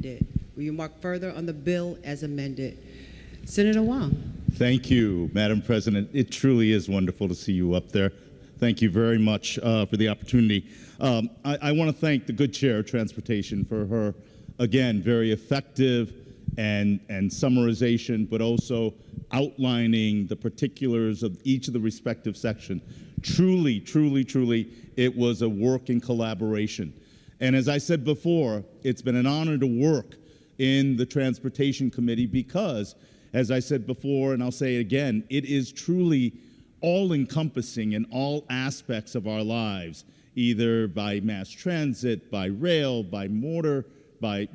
Will you mark further on the bill as amended? Senator Hwang. Thank you, Madam President. It truly is wonderful to see you up there. Thank you very much for the opportunity. I want to thank the good chair of transportation for her, again, very effective and summarization, but also outlining the particulars of each of the respective sections. Truly, truly, truly, it was a work in collaboration. And as I said before, it's been an honor to work in the Transportation Committee because, as I said before, and I'll say it again, it is truly all-encompassing in all aspects of our lives, either by mass transit, by rail, by motor, by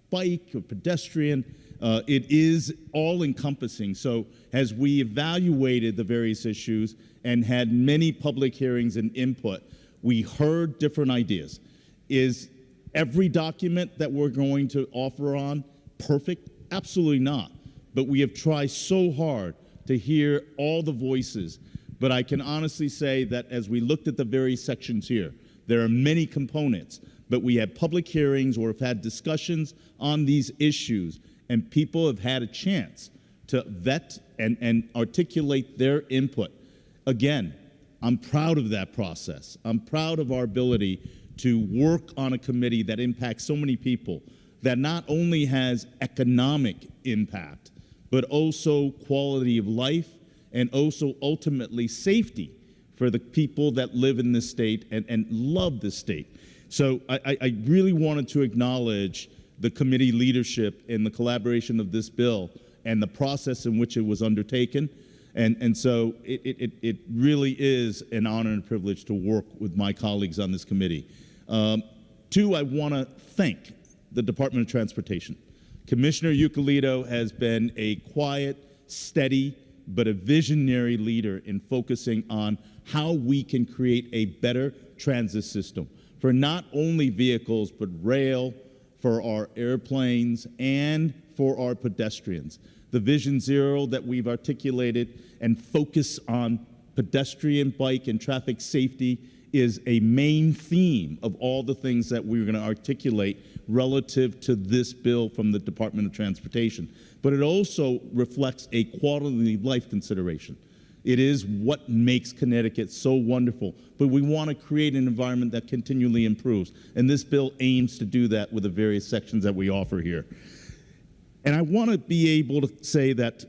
bike or pedestrian. It is all-encompassing. So as we evaluated the various issues and had many public hearings and input, we heard different ideas. Is every document that we're going to offer on perfect? Absolutely not. But we have tried so hard to hear all the voices. But I can honestly say that as we looked at the various sections here, there are many components, but we had public hearings or have had discussions on these issues, and people have had a chance to vet and articulate their input. Again, I'm proud of that process. I'm proud of our ability to work on a committee that impacts so many people, that not only has economic impact, but also quality of life and also ultimately safety for the people that live in this state and love this state. So I really wanted to acknowledge the committee leadership in the collaboration of this bill and the process in which it was undertaken. And so it really is an honor and privilege to work with my colleagues on this committee. Two, I want to thank the Department of Transportation. Commissioner Euclidito has been a quiet, steady, but a visionary leader in focusing on how we can create a better transit system for not only vehicles, but rail, for our airplanes, and for our pedestrians. The Vision Zero that we've articulated and focus on pedestrian, bike, and traffic safety is a main theme of all the things that we're going to articulate relative to this bill from the Department of Transportation. But it also reflects a quality of life consideration. It is what makes Connecticut so wonderful, but we want to create an environment that continually improves. And this bill aims to do that with the various sections that we offer here. And I want to be able to say that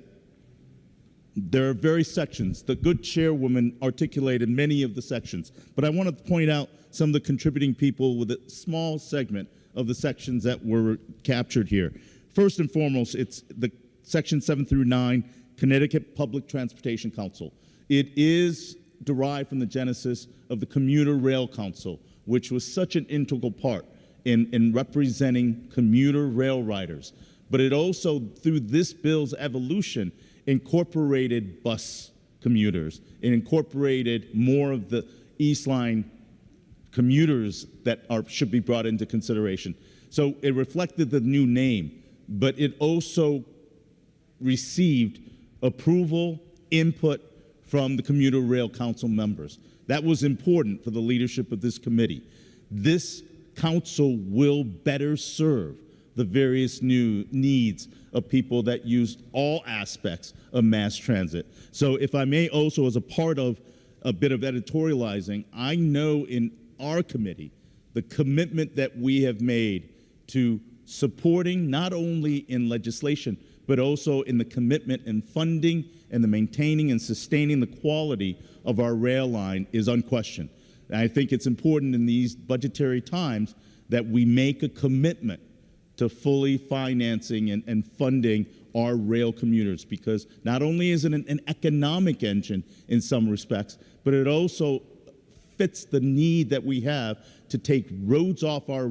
there are various sections. The good chairwoman articulated many of the sections, but I want to point out some of the contributing people with a small segment of the sections that were captured here. First and foremost, it's the section 7 through 9, Connecticut Public Transportation Council. It is derived from the genesis of the Commuter Rail Council, which was such an integral part in representing commuter rail riders. But it also, through this bill's evolution, incorporated bus commuters. It incorporated more of the East Line commuters that should be brought into consideration. So it reflected the new name, but it also received approval, input from the Commuter Rail Council members. That was important for the leadership of this committee. This council will better serve the various new needs of people that use all aspects of mass transit. So if I may also, as a part of a bit of editorializing, I know in our committee the commitment that we have made to supporting not only in legislation, but also in the commitment and funding and the maintaining and sustaining the quality of our rail line is unquestioned. And I think it's important in these budgetary times that we make a commitment to fully financing and funding our rail commuters, because not only is it an economic engine in some respects, but it also fits the need that we have to take roads off our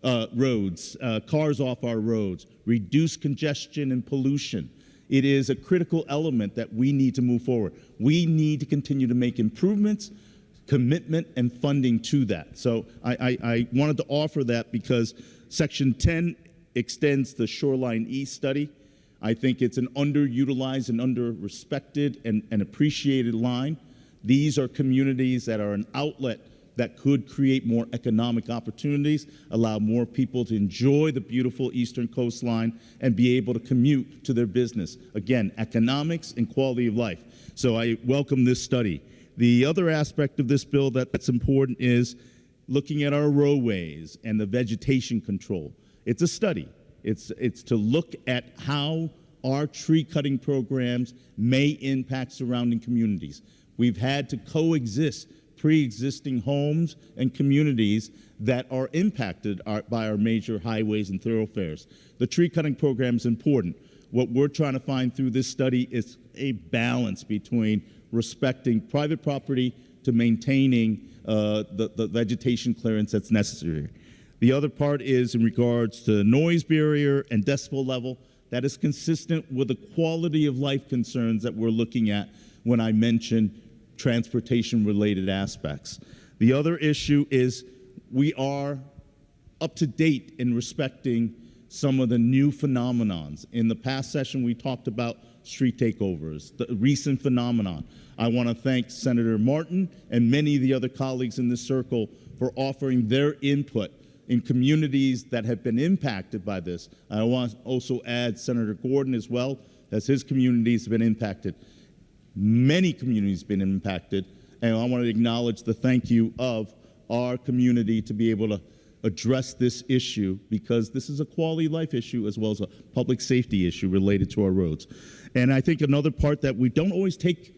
cars off our roads, reduce congestion and pollution. It is a critical element that we need to move forward. We need to continue to make improvements, commitment, and funding to that. So I wanted to offer that because Section 10 extends the Shoreline East study. I think it's an underutilized and under-respected and appreciated line. These are communities that are an outlet that could create more economic opportunities, allow more people to enjoy the beautiful eastern coastline and be able to commute to their business. Again, economics and quality of life. So I welcome this study. The other aspect of this bill that's important is looking at our roadways and the vegetation control. It's a study. It's to look at how our tree cutting programs may impact surrounding communities. We've had to coexist pre-existing homes and communities that are impacted by our major highways and thoroughfares. The tree cutting program is important. What we're trying to find through this study is a balance between respecting private property to maintaining the vegetation clearance that's necessary. The other part is in regards to noise barrier and decibel level. That is consistent with the quality of life concerns that we're looking at when I mention transportation-related aspects. The other issue is we are up to date in respecting some of the new phenomenons. In the past session, we talked about street takeovers, the recent phenomenon. I want to thank Senator Martin and many of the other colleagues in this circle for offering their input in communities that have been impacted by this. I want to also add Senator Gordon as well, as his communities have been impacted. Many communities have been impacted, and I want to acknowledge the thank you of our community to be able to address this issue, because this is a quality of life issue as well as a public safety issue related to our roads. And I think another part that we don't always take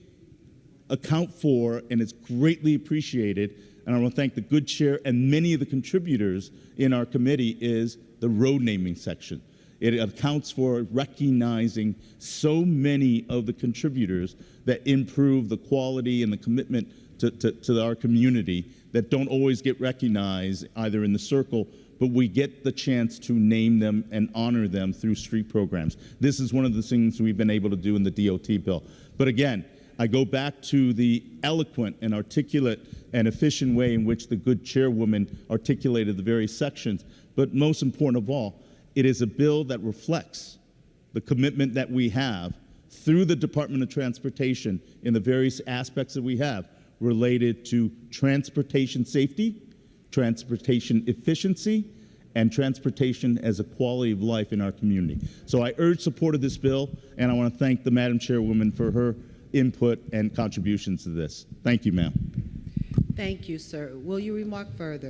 account for, and it's greatly appreciated, and I want to thank the good chair and many of the contributors in our committee, is the road naming section. It accounts for recognizing so many of the contributors that improve the quality and the commitment to our community that don't always get recognized either in the circle, but we get the chance to name them and honor them through street programs. This is one of the things we've been able to do in the DOT bill. But again, I go back to the eloquent and articulate and efficient way in which the good chairwoman articulated the various sections. But most important of all, it is a bill that reflects the commitment that we have through the Department of Transportation in the various aspects that we have related to transportation safety, transportation efficiency, and transportation as a quality of life in our community. So I urge support of this bill, and I want to thank the Madam Chairwoman for her input and contributions to this. Thank you, ma'am. Thank you, sir. Will you remark further?